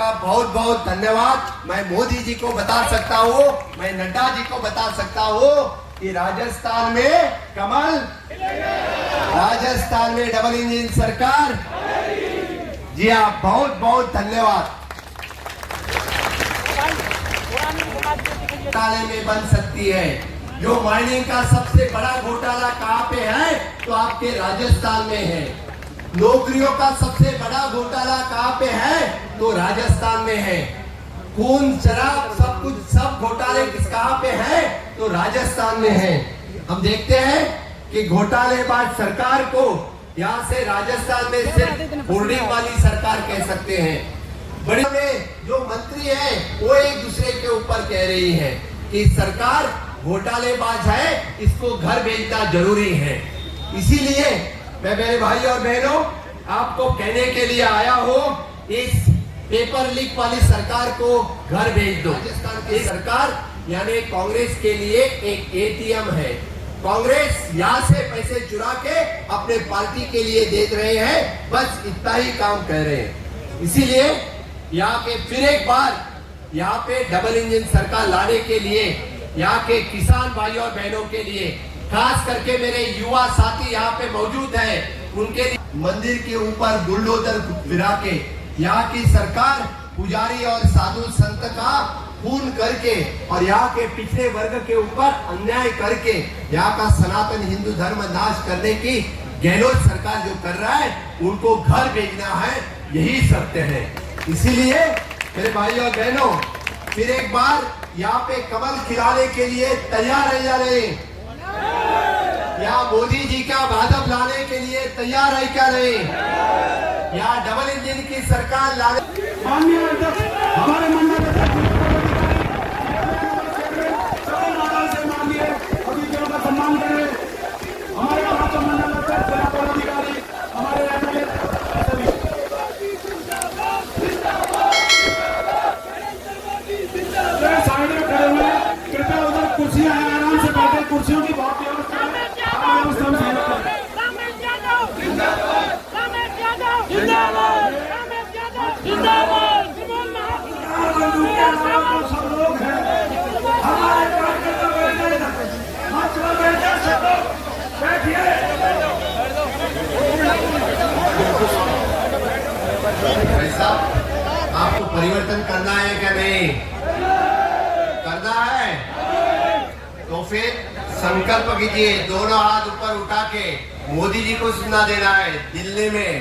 का बहुत बहुत धन्यवाद। मैं मोदी जी को बता सकता हूँ, मैं नड्डा जी को बता सकता हूँ कि राजस्थान में कमल, राजस्थान में डबल इंजन सरकार। जी हाँ, बहुत बहुत धन्यवाद। घोटाले में बन सकती है। जो माइनिंग का सबसे बड़ा घोटाला कहाँ पे है, तो आपके राजस्थान में है। नौकरियों का सबसे बड़ा घोटाला कहाँ पे है, तो राजस्थान में है। खून शराब सब कुछ सब घोटाले कहाँ पे है, तो राजस्थान में है। हम देखते हैं कि घोटालेबाज सरकार को यहाँ से राजस्थान में सिर्फ होल्डिंग वाली सरकार कह सकते हैं। बड़े में जो मंत्री है वो एक दूसरे के ऊपर कह रही है कि सरकार घोटालेबाज है, इसको घर भेजना जरूरी है। इसीलिए मैं मेरे भाई और बहनों आपको कहने के लिए आया हूँ, इस पेपर लीक वाली सरकार को घर भेज दो। राजस्थान की सरकार यानी कांग्रेस के लिए एक एटीएम है। कांग्रेस यहाँ से पैसे चुरा के अपने पार्टी के लिए दे रहे हैं, बस इतना ही काम कर रहे हैं। इसीलिए यहाँ के फिर एक बार यहाँ पे डबल इंजन सरकार लाने के लिए यहाँ के किसान भाई और बहनों के लिए, खास करके मेरे युवा साथी यहाँ पे मौजूद हैं, उनके लिए मंदिर के ऊपर बुलडोजर फिरा के यहाँ की सरकार पुजारी और साधु संत का खून करके और यहाँ के पिछड़े वर्ग के ऊपर अन्याय करके यहाँ का सनातन हिंदू धर्म नाश करने की गहलोत सरकार जो कर रहा है, उनको घर भेजना है, यही सत्य है। इसीलिए मेरे भाई और बहनों फिर एक बार यहाँ पे कमल खिलाने के लिए तैयार है या नहीं? यहाँ मोदी जी का भाजपा लाने के लिए तैयार है क्या नहीं? यहाँ डबल इंजन की सरकार लाने माननीय अध्यक्ष हमारे मंडल से माननीय अतिथियों का सम्मान करें। हमारे राज्य मंडल अध्यक्ष जिला पदाधिकारी हमारे एमएलए साइड में खड़े हुए, कृपया उधर कुर्सियां हैं, आराम से बैठे, कुर्सियों की बहुत व्यवस्था है। सब लोग हैं हमारे कार्यकर्ता, मंच पर बैठे सब लोग बैठिए। ऐसा आपको परिवर्तन करना है क्या नहीं? करना है तो फिर संकल्प कीजिए, दोनों हाथ ऊपर उठा के मोदी जी को सुनना देना है, दिल्ली में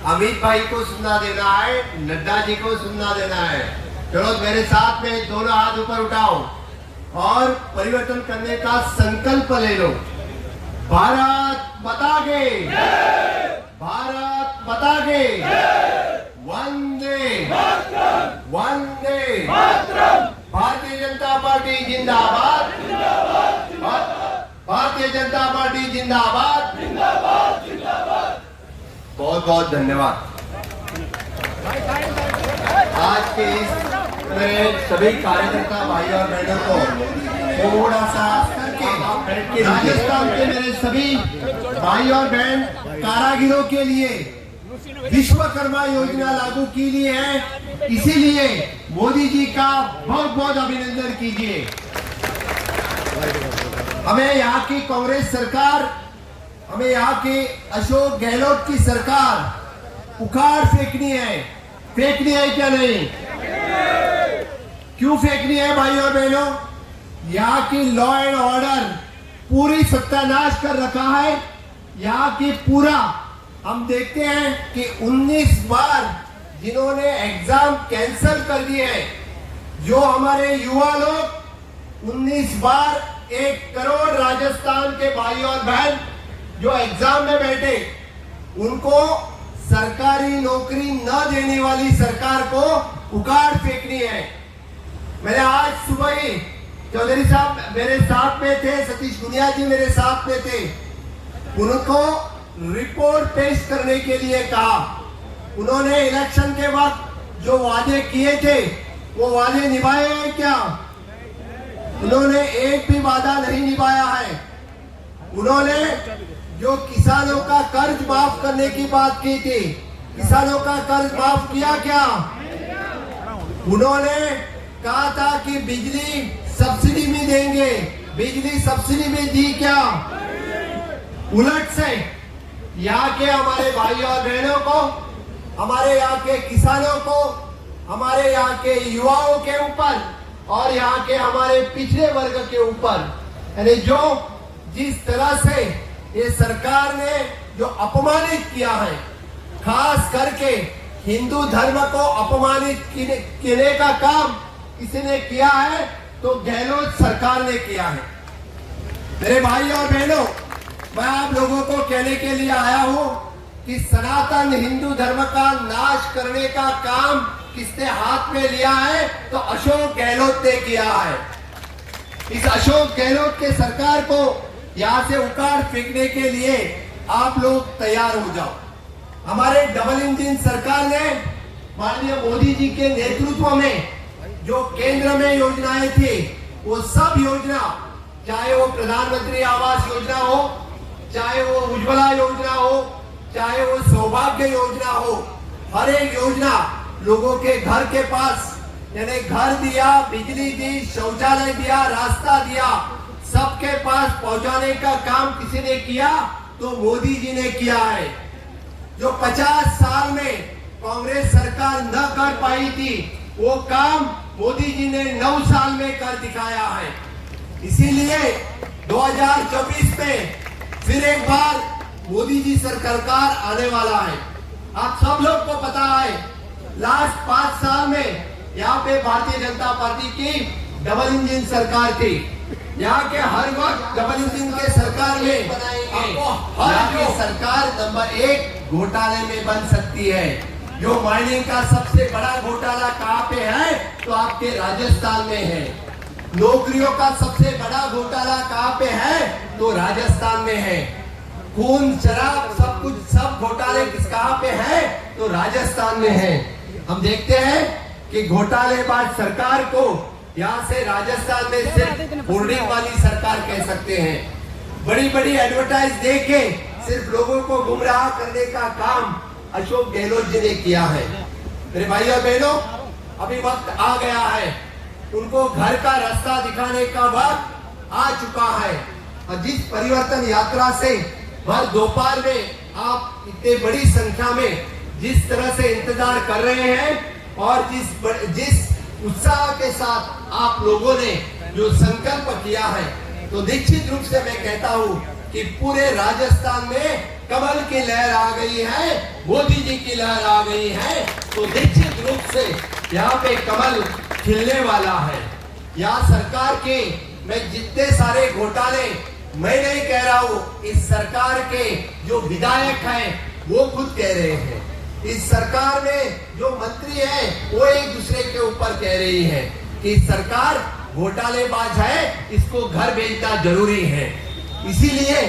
अमित भाई को सुनना देना है, नड्डा जी को सुनना देना है। चलो मेरे साथ में दोनों हाथ ऊपर उठाओ और परिवर्तन करने का संकल्प ले लो। भारत माता की, भारत माता की, वंदे वंदे। भारतीय जनता पार्टी जिंदाबाद, भारतीय जनता पार्टी जिंदाबाद। बहुत बहुत धन्यवाद। आज के इस सभी कार्यकर्ता भाई और बहनों को थोड़ा सा करके राजस्थान के मेरे सभी भाई और बहन कारागिरों के लिए विश्वकर्मा योजना लागू की ली है, इसीलिए मोदी जी का बहुत बहुत अभिनंदन कीजिए। हमें यहाँ की कांग्रेस सरकार, हमें यहाँ की अशोक गहलोत की सरकार उखाड़ फेंकनी है। फेंकनी है क्या नहीं? क्यों फेंकनी है भाई और बहनों? यहाँ की लॉ एंड ऑर्डर पूरी सत्यानाश कर रखा है। यहाँ की पूरा हम देखते हैं कि 19 बार जिन्होंने एग्जाम कैंसिल कर दिए हैं, जो हमारे युवा लोग 19 बार 1 करोड़ राजस्थान के भाई और बहन जो एग्जाम में बैठे, उनको सरकारी नौकरी न देने वाली सरकार को उखाड़ फेंकनी है। मैंने आज सुबह ही चौधरी साहब मेरे साथ में थे, सतीश गुनिया जी मेरे साथ में थे, उनको रिपोर्ट पेश करने के लिए कहा। उन्होंने इलेक्शन के वक्त जो वादे किए थे वो वादे निभाए हैं क्या? उन्होंने एक भी वादा नहीं निभाया है। उन्होंने जो किसानों का कर्ज माफ करने की बात की थी, किसानों का कर्ज माफ किया क्या? उन्होंने कहा था कि बिजली सब्सिडी में देंगे, बिजली सब्सिडी में दी क्या? उलट से यहाँ के हमारे भाई और बहनों को, हमारे यहाँ के किसानों को, हमारे यहाँ के युवाओं के ऊपर और यहाँ के हमारे पिछड़े वर्ग के ऊपर, यानी जो जिस तरह से ये सरकार ने जो अपमानित किया है, खास करके हिंदू धर्म को अपमानित करने का काम किसने किया है? तो गहलोत सरकार ने किया है। मेरे भाई और बहनों, मैं आप लोगों को कहने के लिए आया हूं कि सनातन हिंदू धर्म का नाश करने का काम किसने हाथ में लिया है? तो अशोक गहलोत ने किया है। इस अशोक गहलोत के सरकार को यहां से उखाड़ फेंकने के लिए आप लोग तैयार हो जाओ। हमारे डबल इंजन सरकार ने माननीय मोदी जी के नेतृत्व में जो केंद्र में योजनाएं थी, वो सब योजना, चाहे वो प्रधानमंत्री आवास योजना हो, चाहे वो उज्ज्वला योजना हो, चाहे वो सौभाग्य योजना हो, हर एक योजना लोगों के घर के पास, यानी घर दिया, बिजली दी, शौचालय दिया, रास्ता दिया, सबके पास पहुंचाने का काम किसी ने किया? तो मोदी जी ने किया है। जो 50 साल में कांग्रेस सरकार न कर पाई थी, वो काम मोदी जी ने 9 साल में कर दिखाया है। इसीलिए 2024 में फिर एक बार मोदी जी सरकार आने वाला है। आप सब लोग को पता है, लास्ट 5 साल में यहाँ पे भारतीय जनता पार्टी की डबल इंजन सरकार थी। यहाँ के हर वक्त डबल इंजन के सरकार में आपको हर सरकार नंबर 1 घोटाले में बन सकती है। जो माइनिंग का सबसे बड़ा घोटाला कहाँ पे है? तो आपके राजस्थान में है। नौकरियों का सबसे बड़ा घोटाला कहाँ पे है? तो राजस्थान में है। खून, शराब, सब कुछ, सब घोटाले किस कहाँ पे है? तो राजस्थान में है। हम देखते हैं कि घोटालेबाज सरकार को यहाँ से राजस्थान में सिर्फ होल्डिंग वाली सरकार कह सकते हैं। बड़ी बड़ी एडवर्टाइज देके सिर्फ लोगों को गुमराह करने का काम अशोक गहलोत जी ने किया है। मेरे भाई और बहनों, अभी वक्त आ गया है, उनको घर का रास्ता दिखाने का वक्त आ चुका है। और जिस परिवर्तन यात्रा से भर दोपहर में आप इतने बड़ी संख्या में जिस तरह से इंतजार कर रहे हैं और जिस उत्साह के साथ आप लोगों ने जो संकल्प किया है, तो निश्चित रूप से मैं कहता हूं कि पूरे राजस्थान में कमल की लहर आ गई है, मोदी जी की लहर आ गई है। तो निश्चित रूप से यहाँ पे कमल खिलने वाला है। यहाँ सरकार के मैं जितने सारे घोटाले मैं नहीं कह रहा हूँ, इस सरकार के जो विधायक हैं वो खुद कह रहे हैं। इस सरकार में जो मंत्री हैं वो एक दूसरे के ऊपर कह रही है कि सरकार घोटालेबाज है, इसको घर भेजना जरूरी है। इसीलिए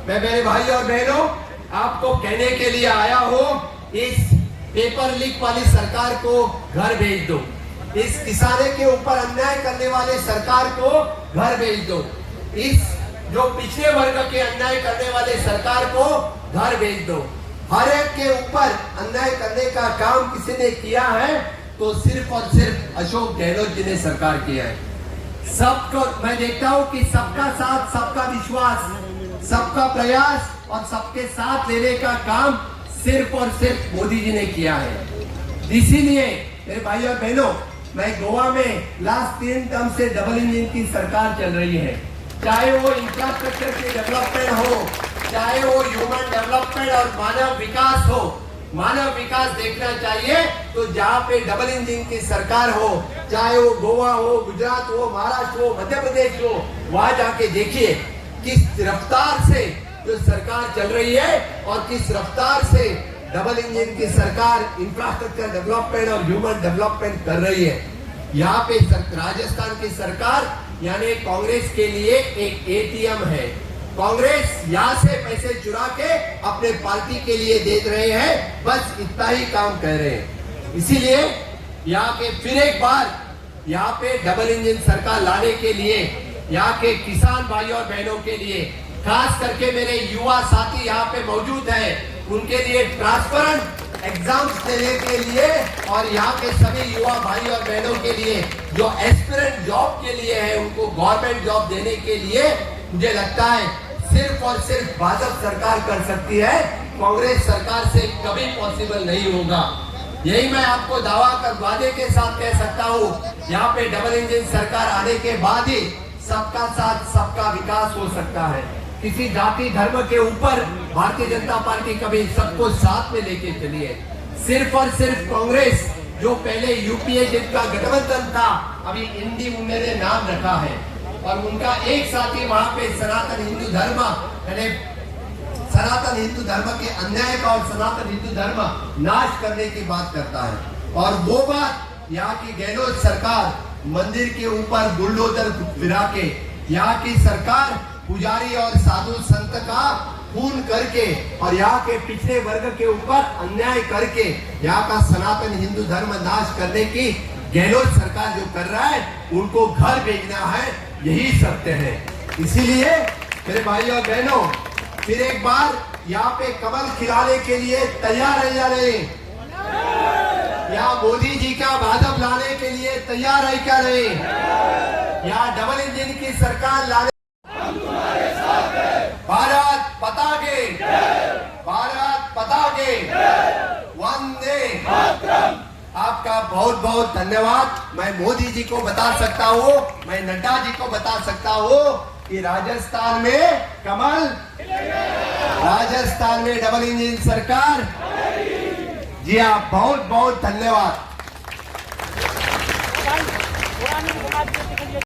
मैं मेरे भाई और बहनों आपको कहने के लिए आया हूँ, इस पेपर लीक वाली सरकार को घर भेज दो। इस किसानों के ऊपर अन्याय करने वाले सरकार को घर भेज दो। इस जो पिछड़े वर्ग के अन्याय करने वाले सरकार को घर भेज दो। हर एक के ऊपर अन्याय करने का काम किसी ने किया है? तो सिर्फ और सिर्फ अशोक गहलोत जी ने सरकार किया है। सबको मैं देखता हूँ कि सबका साथ, सबका विश्वास, सबका प्रयास और सबके साथ लेने का काम सिर्फ और सिर्फ मोदी जी ने किया है। इसीलिए मेरे भाई और बहनों, मैं गोवा में लास्ट 3 टर्म से डबल इंजन की सरकार चल रही है। चाहे वो इंफ्रास्ट्रक्चर की डेवलपमेंट हो, चाहे वो ह्यूमन डेवलपमेंट और मानव विकास हो। मानव विकास देखना चाहिए तो जहाँ पे डबल इंजन की सरकार हो, चाहे वो गोवा हो, गुजरात हो, महाराष्ट्र हो, मध्य प्रदेश हो, वहां जाके देखिए किस रफ्तार से जो सरकार चल रही है और किस रफ्तार से डबल इंजन की सरकार इंफ्रास्ट्रक्चर डेवलपमेंट और ह्यूमन डेवलपमेंट कर रही है। यहाँ पे राजस्थान की सरकार यानी कांग्रेस के लिए एक एटीएम है। कांग्रेस यहाँ से पैसे चुरा के अपने पार्टी के लिए दे रहे हैं, बस इतना ही काम कर रहे हैं। इसीलिए यहाँ के फिर एक बार यहाँ पे डबल इंजन सरकार लाने के लिए, यहाँ के किसान भाई और बहनों के लिए, खास करके मेरे युवा साथी यहाँ पे मौजूद हैं, उनके लिए ट्रांसपेरेंट एग्जाम्स देने के लिए और यहाँ के सभी युवा भाई और बहनों के लिए जो एस्पिरेंट जॉब के लिए है, उनको गवर्नमेंट जॉब देने के लिए मुझे लगता है सिर्फ और सिर्फ भाजपा सरकार कर सकती है। कांग्रेस सरकार से कभी पॉसिबल नहीं होगा। यही मैं आपको दावा कर वादे के साथ कह सकता हूँ, यहाँ पे डबल इंजन सरकार आने के बाद ही सबका साथ सबका विकास हो सकता है। किसी जाति धर्म के ऊपर भारतीय जनता पार्टी कभी सबको साथ में लेके चली है। सिर्फ और सिर्फ कांग्रेस जो पहले यूपीए जिनका गठबंधन था, अभी इंडी उन्होंने नाम रखा है और उनका एक साथी वहां पे सनातन हिंदू धर्म यानी सनातन हिंदू धर्म के अन्याय का और सनातन हिंदू धर्म नाश करने की बात करता है। और वो बात यहाँ की गहलोत सरकार मंदिर के ऊपर बुलडोजर गिरा के, यहाँ की सरकार पुजारी और साधु संत का खून करके और यहाँ के पिछड़े वर्ग के ऊपर अन्याय करके यहाँ का सनातन हिंदू धर्म नाश करने की गहलोत सरकार जो कर रहा है, उनको घर भेजना है, यही सत्य है। इसीलिए मेरे भाई और बहनों, फिर एक बार यहाँ पे कमल खिलाने के लिए तैयार है या नहीं? यहाँ मोदी जी का भाजपा लाने के लिए तैयार है क्या नहीं? यहाँ डबल इंजन की सरकार लाने भारत पताके, भारत पताके, वंदे मातरम। आपका बहुत बहुत धन्यवाद। मैं मोदी जी को बता सकता हूँ, मैं नड्डा जी को बता सकता हूँ कि राजस्थान में कमल, राजस्थान में डबल इंजन सरकार। जी हाँ, बहुत बहुत धन्यवाद।